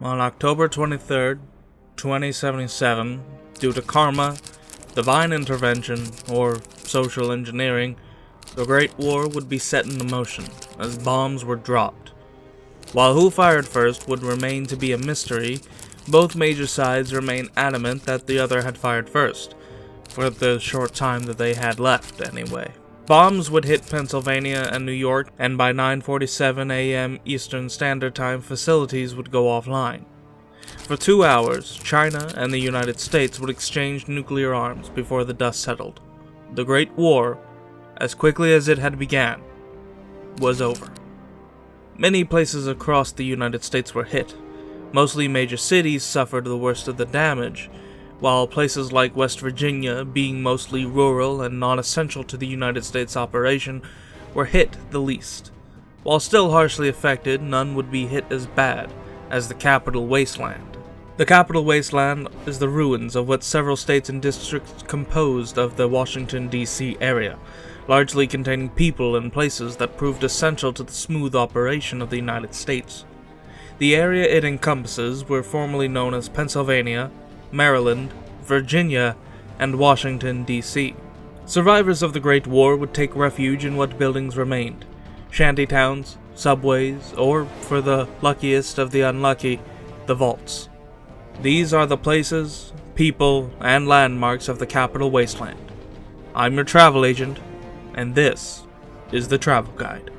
On October 23rd, 2077, due to karma, divine intervention, or social engineering, the Great War would be set into motion as bombs were dropped. While who fired first would remain to be a mystery, both major sides remain adamant that the other had fired first, for the short time that they had left anyway. Bombs would hit Pennsylvania and New York, and by 9:47 a.m. Eastern Standard Time, facilities would go offline. For 2 hours, China and the United States would exchange nuclear arms before the dust settled. The Great War, as quickly as it had begun, was over. Many places across the United States were hit. Mostly major cities suffered the worst of the damage, while places like West Virginia, being mostly rural and non-essential to the United States operation, were hit the least. While still harshly affected, none would be hit as bad as the capital Wasteland. The capital Wasteland is the ruins of what several states and districts composed of the Washington, D.C. area, largely containing people and places that proved essential to the smooth operation of the United States. The area it encompasses were formerly known as Pennsylvania, Maryland, Virginia, and Washington, D.C. Survivors of the Great War would take refuge in what buildings remained: shantytowns, subways, or, for the luckiest of the unlucky, the vaults. These are the places, people, and landmarks of the capital Wasteland. I'm your travel agent, and this is the Travel Guide.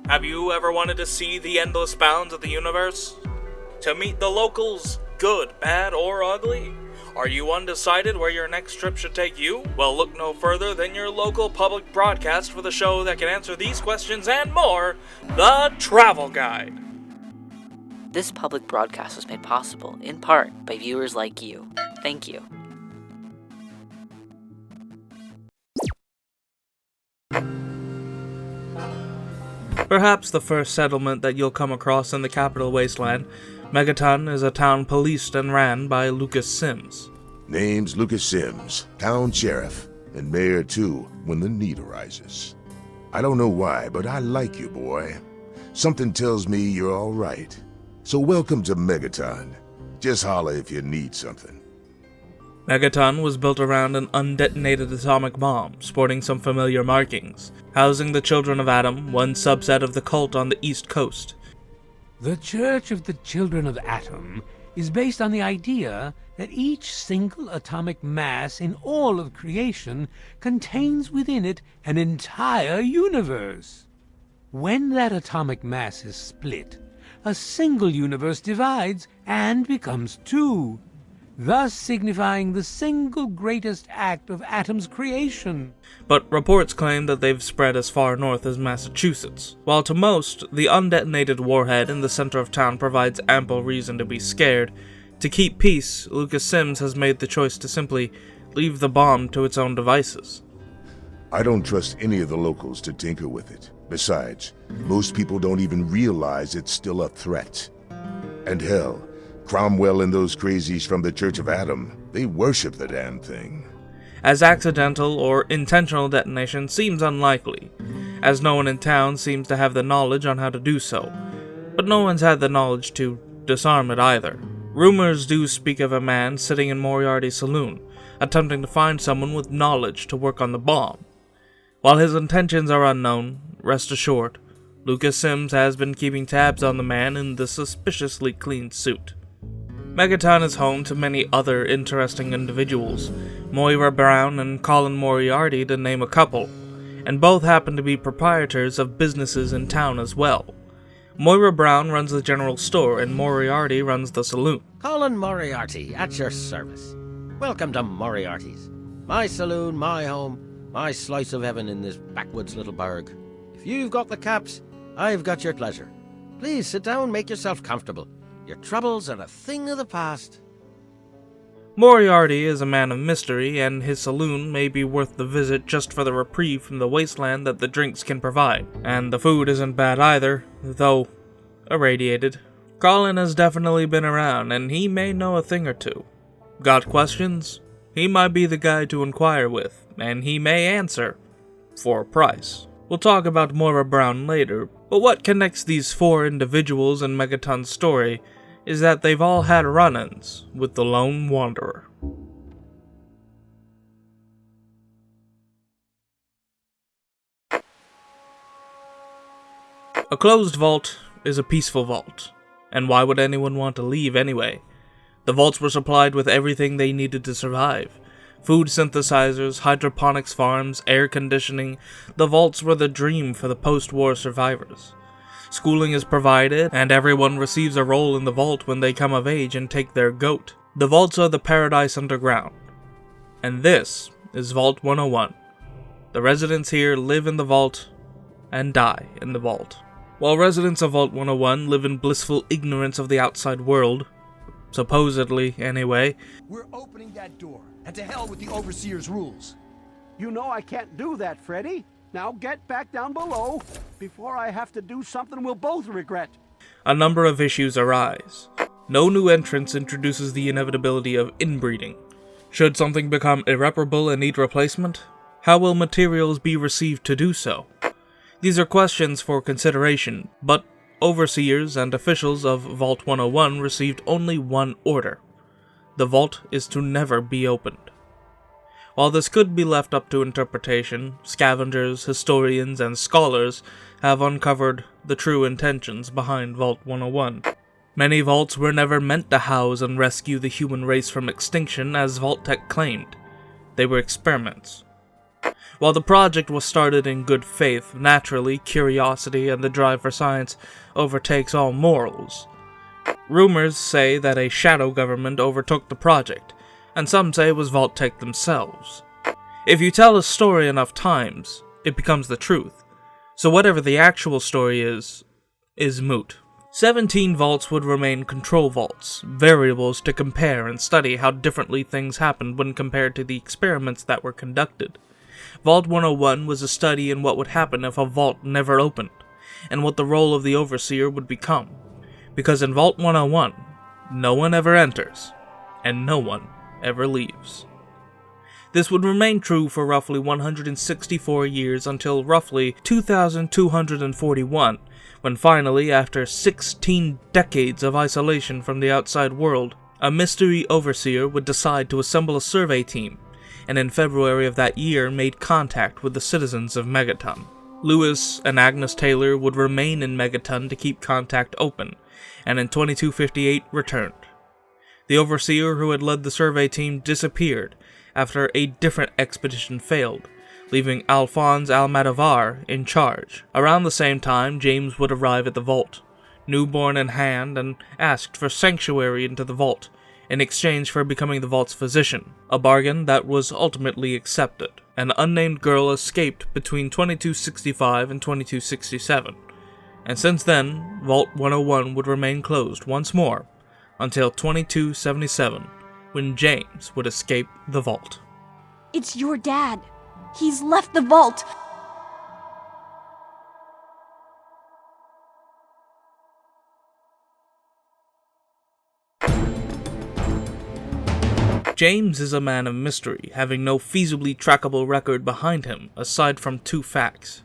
Have you ever wanted to see the endless bounds of the universe? To meet the locals, good, bad, or ugly? Are you undecided where your next trip should take you? Well, look no further than your local public broadcast for the show that can answer these questions and more, The Travel Guide. This public broadcast was made possible, in part, by viewers like you. Thank you. Perhaps the first settlement that you'll come across in the capital Wasteland, Megaton is a town policed and ran by Lucas Sims. Name's Lucas Sims, town sheriff, and mayor too, when the need arises. I don't know why, but I like you, boy. Something tells me you're all right. So welcome to Megaton. Just holler if you need something. Megaton was built around an undetonated atomic bomb, sporting some familiar markings, housing the Children of Atom, one subset of the cult on the East Coast. The Church of the Children of Atom is based on the idea that each single atomic mass in all of creation contains within it an entire universe. When that atomic mass is split, a single universe divides and becomes two, thus signifying the single greatest act of Atom's creation. But reports claim that they've spread as far north as Massachusetts. While to most, the undetonated warhead in the center of town provides ample reason to be scared, to keep peace, Lucas Sims has made the choice to simply leave the bomb to its own devices. I don't trust any of the locals to tinker with it. Besides, most people don't even realize it's still a threat. And hell, Cromwell and those crazies from the Church of Atom, they worship the damn thing. As accidental or intentional detonation seems unlikely, as no one in town seems to have the knowledge on how to do so. But no one's had the knowledge to disarm it either. Rumors do speak of a man sitting in Moriarty's saloon, attempting to find someone with knowledge to work on the bomb. While his intentions are unknown, rest assured, Lucas Sims has been keeping tabs on the man in the suspiciously clean suit. Megaton is home to many other interesting individuals, Moira Brown and Colin Moriarty to name a couple, and both happen to be proprietors of businesses in town as well. Moira Brown runs the general store and Moriarty runs the saloon. Colin Moriarty, at your service. Welcome to Moriarty's. My saloon, my home, my slice of heaven in this backwoods little burg. If you've got the caps, I've got your pleasure. Please sit down, make yourself comfortable. Your troubles are a thing of the past. Moriarty is a man of mystery, and his saloon may be worth the visit just for the reprieve from the wasteland that the drinks can provide. And the food isn't bad either, though irradiated. Colin has definitely been around, and he may know a thing or two. Got questions? He might be the guy to inquire with, and he may answer for a price. We'll talk about Moira Brown later, but what connects these 4 individuals in Megaton's story is that they've all had run-ins with the Lone Wanderer. A closed vault is a peaceful vault, and why would anyone want to leave anyway? The vaults were supplied with everything they needed to survive. Food synthesizers, hydroponics farms, air conditioning. The vaults were the dream for the post-war survivors. Schooling is provided, and everyone receives a role in the vault when they come of age and take their goat. The vaults are the paradise underground. And this is Vault 101. The residents here live in the vault and die in the vault. While residents of Vault 101 live in blissful ignorance of the outside world, supposedly anyway, we're opening that door, and to hell with the Overseer's rules. You know I can't do that, Freddy. Now get back down below before I have to do something we'll both regret. a number of issues arise. No new entrance introduces the inevitability of inbreeding. Should something become irreparable and need replacement, how will materials be received to do so? These are questions for consideration, but overseers and officials of Vault 101 received only one order. The vault is to never be opened. While this could be left up to interpretation, scavengers, historians, and scholars have uncovered the true intentions behind Vault 101. Many vaults were never meant to house and rescue the human race from extinction, as Vault-Tec claimed. They were experiments. While the project was started in good faith, naturally, curiosity and the drive for science overtakes all morals. Rumors say that a shadow government overtook the project, and some say it was Vault-Tec themselves. If you tell a story enough times, it becomes the truth. So whatever the actual story is moot. 17 vaults would remain control vaults, variables to compare and study how differently things happened when compared to the experiments that were conducted. Vault 101 was a study in what would happen if a vault never opened, and what the role of the Overseer would become. Because in Vault 101, no one ever enters, and no one ever leaves. This would remain true for roughly 164 years until roughly 2241, when finally, after 16 decades of isolation from the outside world, a mystery Overseer would decide to assemble a survey team, and in February of that year made contact with the citizens of Megaton. Lewis and Agnes Taylor would remain in Megaton to keep contact open, and in 2258 returned. The Overseer who had led the survey team disappeared after a different expedition failed, leaving Alphonse Almodovar in charge. Around the same time, James would arrive at the vault, newborn in hand, and asked for sanctuary into the vault, in exchange for becoming the vault's physician, a bargain that was ultimately accepted. An unnamed girl escaped between 2265 and 2267, and since then, Vault 101 would remain closed once more, until 2277, when James would escape the vault. It's your dad. He's left the vault. James is a man of mystery, having no feasibly trackable record behind him, aside from two facts.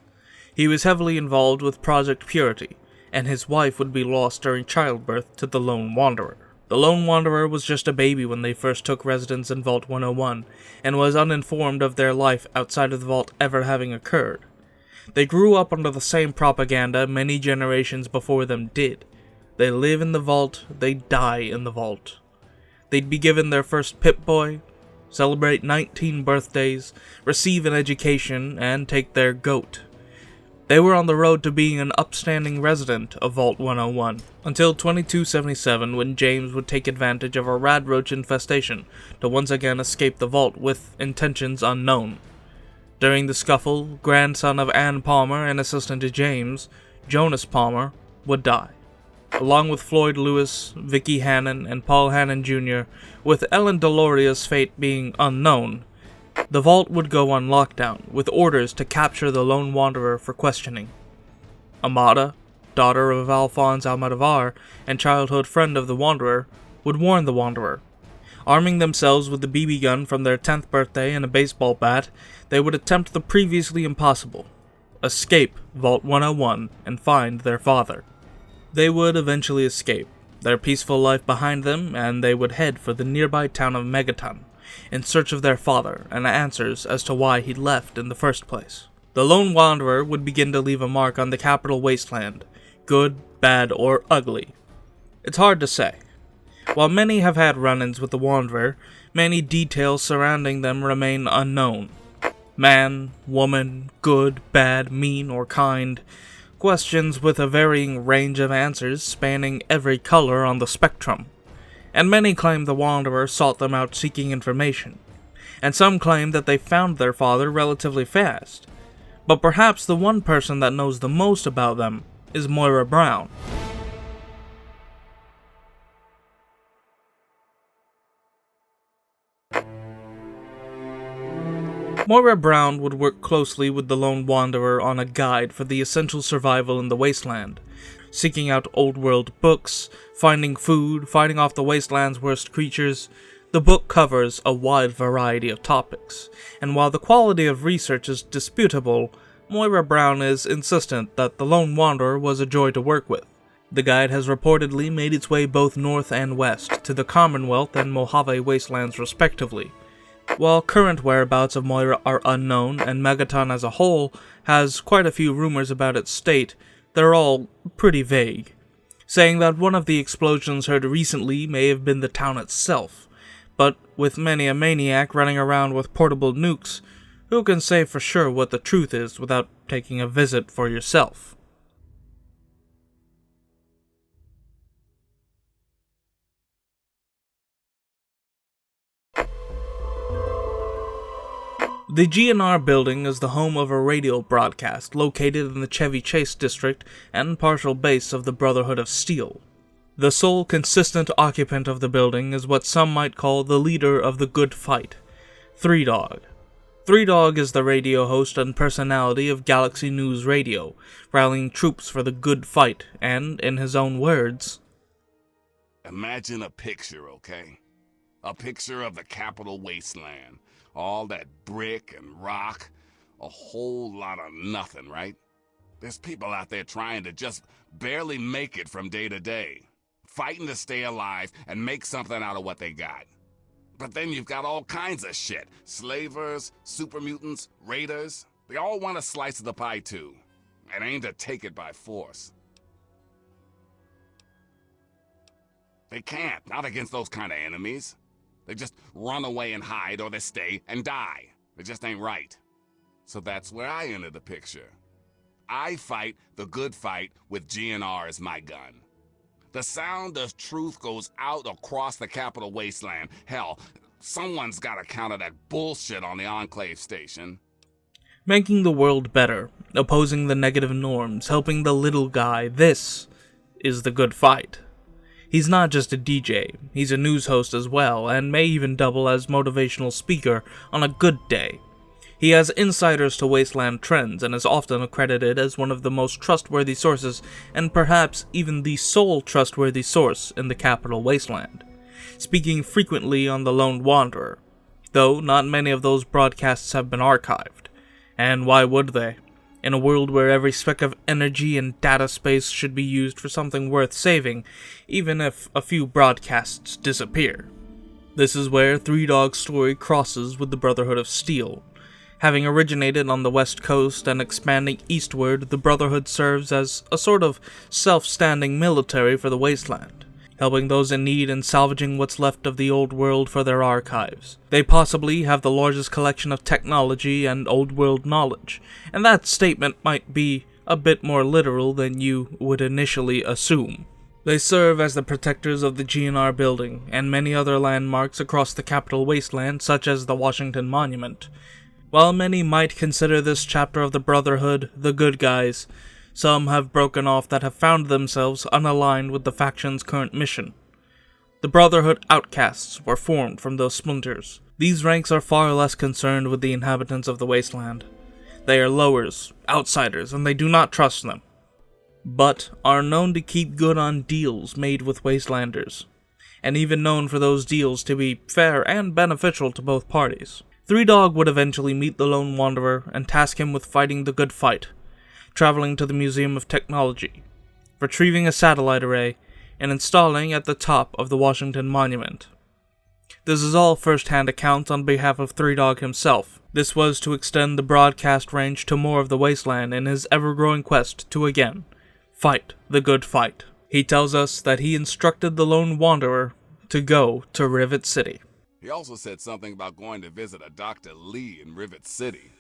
He was heavily involved with Project Purity, and his wife would be lost during childbirth to the Lone Wanderer. The Lone Wanderer was just a baby when they first took residence in Vault 101, and was uninformed of their life outside of the vault ever having occurred. They grew up under the same propaganda many generations before them did. They live in the vault, they die in the vault. They'd be given their first Pip-Boy, celebrate 19 birthdays, receive an education, and take their goat. They were on the road to being an upstanding resident of Vault 101, until 2277, when James would take advantage of a radroach infestation to once again escape the vault with intentions unknown. During the scuffle, grandson of Ann Palmer and assistant to James, Jonas Palmer, would die. along with Floyd Lewis, Vicky Hannon, and Paul Hannon Jr., with Ellen Deloria's fate being unknown. The vault would go on lockdown, with orders to capture the lone wanderer for questioning. Amada, daughter of Alphonse Almodovar and childhood friend of the wanderer, would warn the wanderer. Arming themselves with the BB gun from their 10th birthday and a baseball bat, they would attempt the previously impossible: escape Vault 101 and find their father. They would eventually escape, their peaceful life behind them, and they would head for the nearby town of Megaton, in search of their father and answers as to why he left in the first place. The lone wanderer would begin to leave a mark on the capital Wasteland, good, bad, or ugly. It's hard to say. While many have had run-ins with the wanderer, many details surrounding them remain unknown. Man, woman, good, bad, mean, or kind. Questions with a varying range of answers spanning every color on the spectrum. And many claim the wanderer sought them out seeking information. And some claim that they found their father relatively fast. But perhaps the one person that knows the most about them is Moira Brown. Moira Brown would work closely with the lone wanderer on a guide for the essential survival in the Wasteland, seeking out old-world books, finding food, fighting off the Wasteland's worst creatures. The book covers a wide variety of topics, and while the quality of research is disputable, Moira Brown is insistent that the lone wanderer was a joy to work with. The guide has reportedly made its way both north and west, to the Commonwealth and Mojave Wastelands respectively. While current whereabouts of Moira are unknown, and Megaton as a whole has quite a few rumors about its state, they're all pretty vague, saying that one of the explosions heard recently may have been the town itself. But with many a maniac running around with portable nukes, who can say for sure what the truth is without taking a visit for yourself? The GNR building is the home of a radio broadcast located in the Chevy Chase district and partial base of the Brotherhood of Steel. The sole consistent occupant of the building is what some might call the leader of the good fight, Three Dog. Three Dog is the radio host and personality of Galaxy News Radio, rallying troops for the good fight and, in his own words, imagine a picture, okay? A picture of the capital Wasteland. All that brick and rock, a whole lot of nothing, right? There's people out there trying to just barely make it from day to day, fighting to stay alive and make something out of what they got. But then you've got all kinds of shit. Slavers, super mutants, raiders. They all want a slice of the pie too, and aim to take it by force. They can't, not against those kind of enemies. They just run away and hide, or they stay and die. It just ain't right. So that's where I enter the picture. I fight the good fight with GNR as my gun. The sound of truth goes out across the capital Wasteland. Hell, someone's gotta counter that bullshit on the Enclave station. Making the world better, opposing the negative norms, helping the little guy, this is the good fight. He's not just a DJ, he's a news host as well, and may even double as motivational speaker on a good day. He has insiders to Wasteland trends and is often accredited as one of the most trustworthy sources, and perhaps even the sole trustworthy source in the capital Wasteland, speaking frequently on the Lone Wanderer, though not many of those broadcasts have been archived. And why would they? In a world where every speck of energy and data space should be used for something worth saving, even if a few broadcasts disappear. This is where Three Dog's story crosses with the Brotherhood of Steel. Having originated on the West Coast and expanding eastward, the Brotherhood serves as a sort of self-standing military for the Wasteland, helping those in need and salvaging what's left of the old world for their archives. They possibly have the largest collection of technology and old world knowledge, and that statement might be a bit more literal than you would initially assume. They serve as the protectors of the GNR building and many other landmarks across the capital Wasteland, such as the Washington Monument. While many might consider this chapter of the Brotherhood the good guys, Some have broken off that have found themselves unaligned with the faction's current mission. The Brotherhood outcasts were formed from those splinters. These ranks are far less concerned with the inhabitants of the Wasteland. They are lowers, outsiders, and they do not trust them, but are known to keep good on deals made with Wastelanders, and even known for those deals to be fair and beneficial to both parties. Three Dog would eventually meet the Lone Wanderer and task him with fighting the good fight, traveling to the Museum of Technology, retrieving a satellite array, and installing at the top of the Washington Monument. This is all first-hand accounts on behalf of Three Dog himself. This was to extend the broadcast range to more of the Wasteland in his ever-growing quest to again fight the good fight. He tells us that he instructed the Lone Wanderer to go to Rivet City. He also said something about going to visit a Dr. Lee in Rivet City.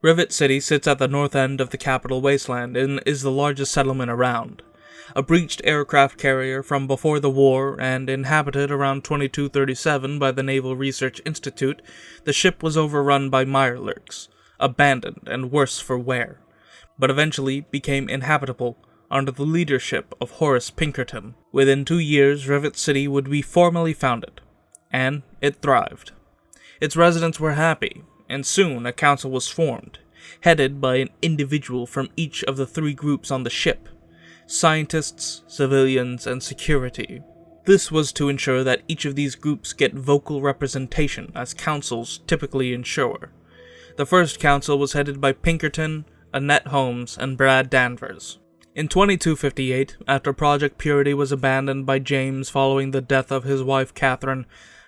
Rivet City sits at the north end of the capital Wasteland and is the largest settlement around. A breached aircraft carrier from before the war and inhabited around 2237 by the Naval Research Institute, the ship was overrun by mirelurks, abandoned and worse for wear, but eventually became inhabitable under the leadership of Horace Pinkerton. Within 2 years, Rivet City would be formally founded, and it thrived. Its residents were happy, and soon a council was formed, headed by an individual from each of the three groups on the ship: scientists, civilians, and security. This was to ensure that each of these groups get vocal representation, as councils typically ensure. The first council was headed by Pinkerton, Annette Holmes, and Brad Danvers. In 2258, after Project Purity was abandoned by James following the death of his wife Catherine,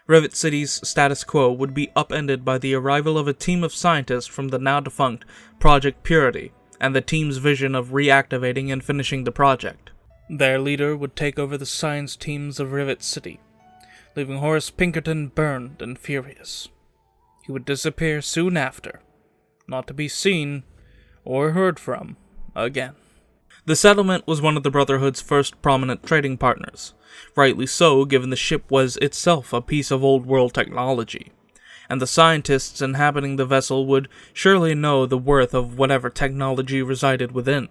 Rivet City's status quo would be upended by the arrival of a team of scientists from the now-defunct Project Purity, and the team's vision of reactivating and finishing the project. Their leader would take over the science teams of Rivet City, leaving Horace Pinkerton burned and furious. He would disappear soon after, not to be seen or heard from again. The settlement was one of the Brotherhood's first prominent trading partners, rightly so given the ship was itself a piece of old-world technology, and the scientists inhabiting the vessel would surely know the worth of whatever technology resided within.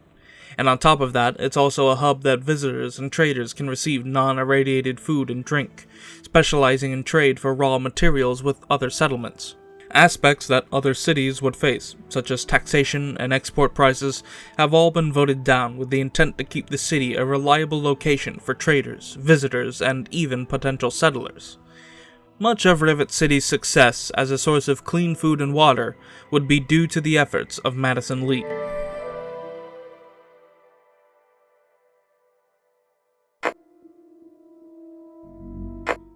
And on top of that, it's also a hub that visitors and traders can receive non-irradiated food and drink, specializing in trade for raw materials with other settlements. Aspects that other cities would face, such as taxation and export prices, have all been voted down with the intent to keep the city a reliable location for traders, visitors, and even potential settlers. Much of Rivet City's success as a source of clean food and water would be due to the efforts of Madison Lee.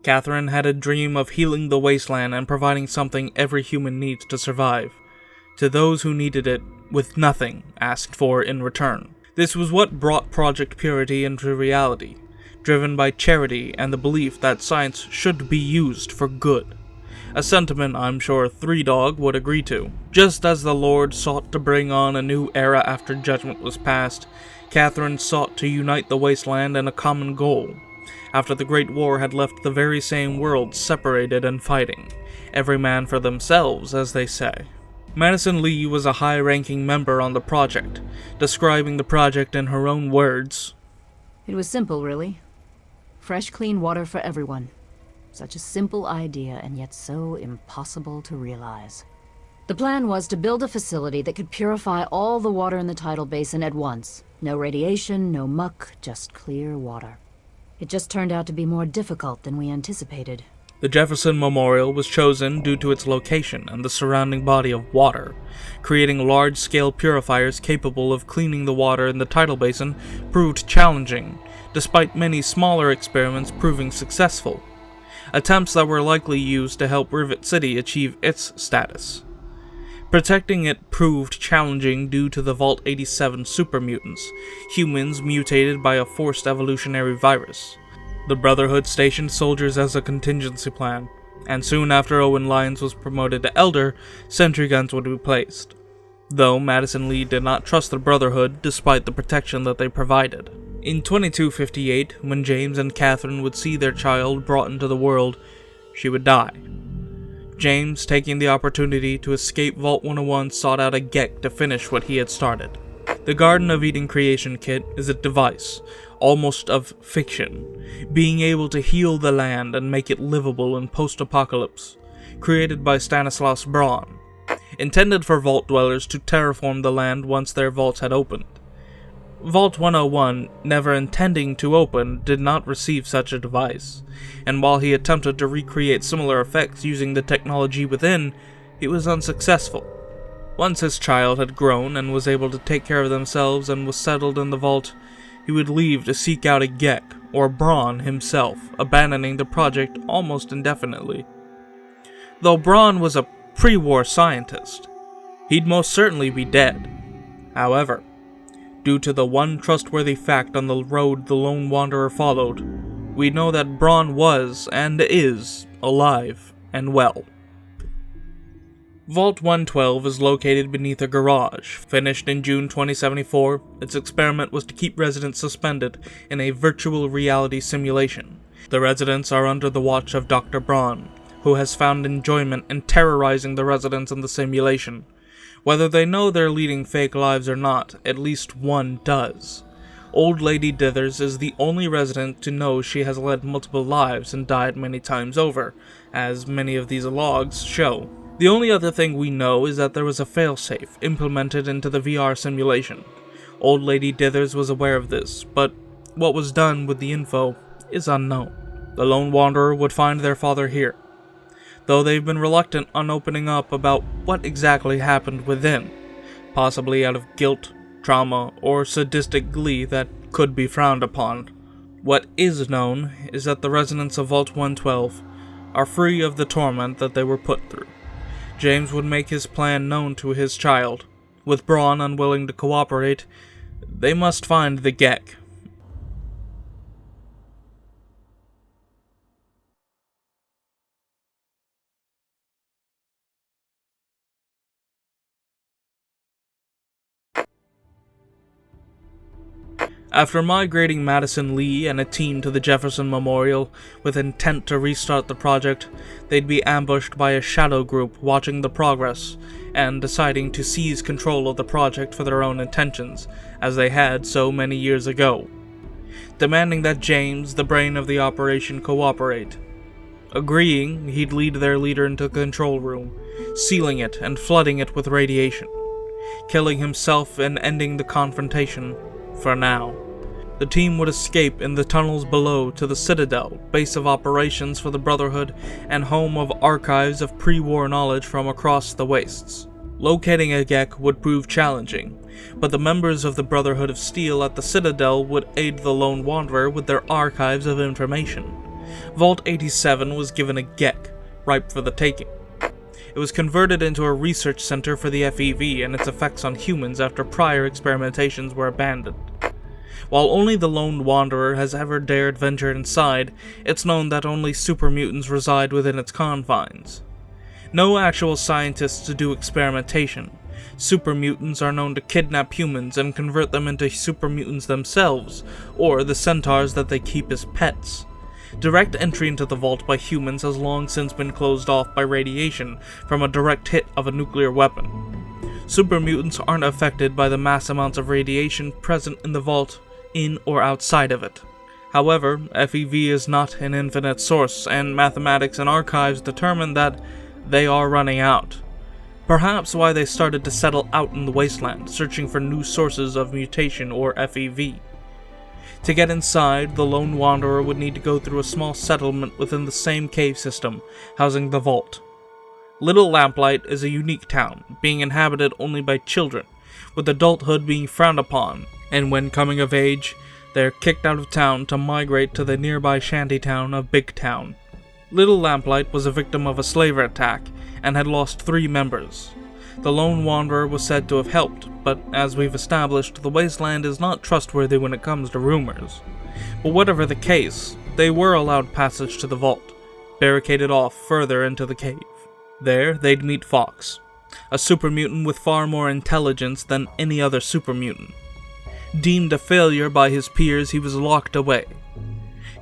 Catherine had a dream of healing the wasteland and providing something every human needs to survive, to those who needed it, with nothing asked for in return. This was what brought Project Purity into reality, driven by charity and the belief that science should be used for good. A sentiment I'm sure Three Dog would agree to. Just as the Lord sought to bring on a new era after judgment was passed, Catherine sought to unite the wasteland in a common goal. After the Great War had left the very same world separated and fighting, every man for themselves, as they say. Madison Lee was a high-ranking member on the project, describing the project in her own words. It was simple, really. Fresh, clean water for everyone. Such a simple idea, and yet so impossible to realize. The plan was to build a facility that could purify all the water in the tidal basin at once. No radiation, no muck, just clear water. It just turned out to be more difficult than we anticipated. The Jefferson Memorial was chosen due to its location and the surrounding body of water. Creating large-scale purifiers capable of cleaning the water in the tidal basin proved challenging, despite many smaller experiments proving successful. Attempts that were likely used to help Rivet City achieve its status. Protecting it proved challenging due to the Vault 87 supermutants, humans mutated by a forced evolutionary virus. The Brotherhood stationed soldiers as a contingency plan, and soon after Owen Lyons was promoted to Elder, sentry guns would be placed. Though Madison Lee did not trust the Brotherhood despite the protection that they provided. In 2258, when James and Catherine would see their child brought into the world, she would die. James, taking the opportunity to escape Vault 101, sought out a Gek to finish what he had started. The Garden of Eden creation kit is a device, almost of fiction, being able to heal the land and make it livable in post-apocalypse, created by Stanislaus Braun, intended for Vault dwellers to terraform the land once their vaults had opened. Vault 101, never intending to open, did not receive such a device, and while he attempted to recreate similar effects using the technology within, he was unsuccessful. Once his child had grown and was able to take care of themselves and was settled in the vault, he would leave to seek out a Gek, or Braun himself, abandoning the project almost indefinitely. Though Braun was a pre-war scientist, he'd most certainly be dead. However, due to the one trustworthy fact on the road the Lone Wanderer followed, we know that Braun was, and is, alive and well. Vault 112 is located beneath a garage. Finished in June 2074, its experiment was to keep residents suspended in a virtual reality simulation. The residents are under the watch of Dr. Braun, who has found enjoyment in terrorizing the residents in the simulation. Whether they know they're leading fake lives or not, at least one does. Old Lady Dithers is the only resident to know she has led multiple lives and died many times over, as many of these logs show. The only other thing we know is that there was a failsafe implemented into the VR simulation. Old Lady Dithers was aware of this, but what was done with the info is unknown. The Lone Wanderer would find their father here, though they've been reluctant on opening up about what exactly happened within, possibly out of guilt, trauma, or sadistic glee that could be frowned upon. What is known is that the residents of Vault 112 are free of the torment that they were put through. James would make his plan known to his child. With Braun unwilling to cooperate, they must find the Gek. After migrating Madison Lee and a team to the Jefferson Memorial with intent to restart the project, they'd be ambushed by a shadow group watching the progress and deciding to seize control of the project for their own intentions, as they had so many years ago, demanding that James, the brain of the operation, cooperate. Agreeing, he'd lead their leader into the control room, sealing it and flooding it with radiation, killing himself and ending the confrontation for now. The team would escape in the tunnels below to the Citadel, base of operations for the Brotherhood and home of archives of pre-war knowledge from across the wastes. Locating a Gek would prove challenging, but the members of the Brotherhood of Steel at the Citadel would aid the Lone Wanderer with their archives of information. Vault 87 was given a Gek, ripe for the taking. It was converted into a research center for the FEV and its effects on humans after prior experimentations were abandoned. While only the Lone Wanderer has ever dared venture inside, it's known that only super mutants reside within its confines. No actual scientists do experimentation. Super mutants are known to kidnap humans and convert them into super mutants themselves, or the centaurs that they keep as pets. Direct entry into the vault by humans has long since been closed off by radiation from a direct hit of a nuclear weapon. Super mutants aren't affected by the mass amounts of radiation present in the vault, in or outside of it. However, FEV is not an infinite source, and mathematics and archives determine that they are running out. Perhaps why they started to settle out in the Wasteland, searching for new sources of mutation or FEV. To get inside, the Lone Wanderer would need to go through a small settlement within the same cave system, housing the vault. Little Lamplight is a unique town, being inhabited only by children, with adulthood being frowned upon, and when coming of age, they are kicked out of town to migrate to the nearby shantytown of Big Town. Little Lamplight was a victim of a slaver attack, and had lost 3 members. The Lone Wanderer was said to have helped, but as we've established, the Wasteland is not trustworthy when it comes to rumors. But whatever the case, they were allowed passage to the vault, barricaded off further into the cave. There, they'd meet Fox, a super mutant with far more intelligence than any other super mutant. Deemed a failure by his peers, he was locked away.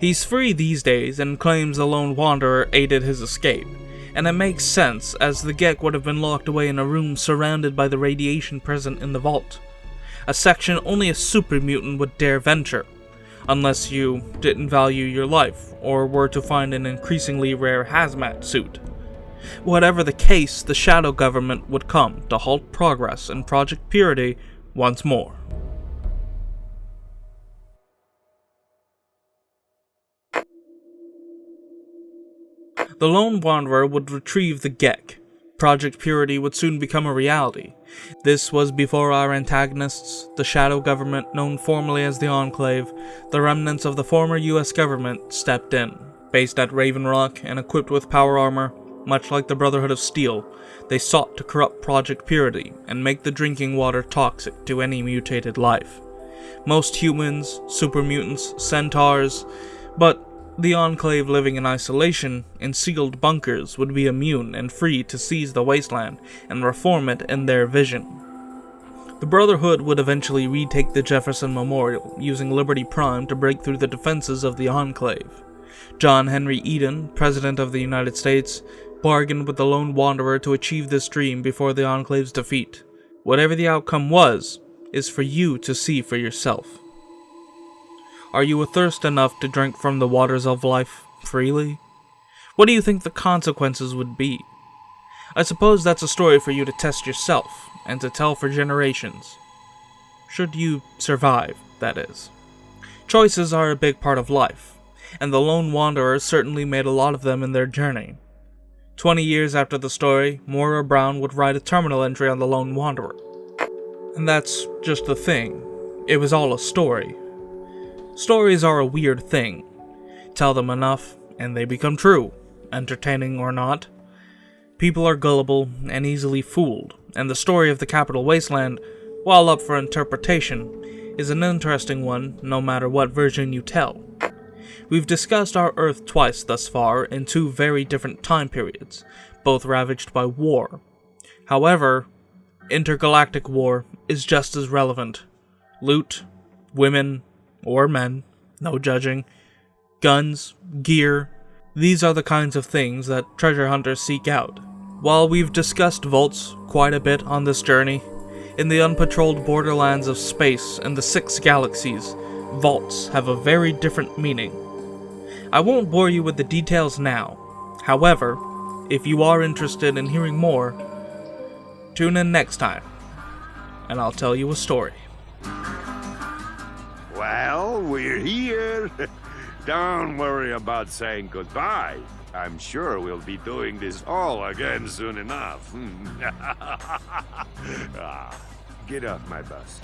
He's free these days and claims the Lone Wanderer aided his escape, And it makes sense, as the Gek would have been locked away in a room surrounded by the radiation present in the vault. A section only a super mutant would dare venture, unless you didn't value your life, or were to find an increasingly rare hazmat suit. Whatever the case, the Shadow Government would come to halt progress in Project Purity once more. The Lone Wanderer would retrieve the Gek. Project Purity would soon become a reality. This was before our antagonists, the Shadow Government, known formerly as the Enclave, the remnants of the former US government, stepped in. Based at Raven Rock and equipped with power armor, much like the Brotherhood of Steel, they sought to corrupt Project Purity and make the drinking water toxic to any mutated life. Most humans, super mutants, centaurs, but the Enclave living in isolation in sealed bunkers would be immune and free to seize the Wasteland and reform it in their vision. The Brotherhood would eventually retake the Jefferson Memorial, using Liberty Prime to break through the defenses of the Enclave. John Henry Eden, President of the United States, bargained with the Lone Wanderer to achieve this dream before the Enclave's defeat. Whatever the outcome was, is for you to see for yourself. Are you athirst enough to drink from the waters of life freely? What do you think the consequences would be? I suppose that's a story for you to test yourself, and to tell for generations. Should you survive, that is. Choices are a big part of life, and the Lone Wanderer certainly made a lot of them in their journey. 20 years after the story, Moira Brown would write a terminal entry on the Lone Wanderer. And that's just the thing. It was all a story. Stories are a weird thing. Tell them enough, and they become true, entertaining or not. People are gullible and easily fooled, and the story of the Capital Wasteland, while up for interpretation, is an interesting one no matter what version you tell. We've discussed our Earth twice thus far in two very different time periods, both ravaged by war. However, intergalactic war is just as relevant. Loot, women, or men, no judging, guns, gear, these are the kinds of things that treasure hunters seek out. While we've discussed vaults quite a bit on this journey, in the unpatrolled borderlands of space and the 6 galaxies, vaults have a very different meaning. I won't bore you with the details now. However, if you are interested in hearing more, tune in next time, and I'll tell you a story. Well, we're here. Don't worry about saying goodbye. I'm sure we'll be doing this all again soon enough. Get off my bus.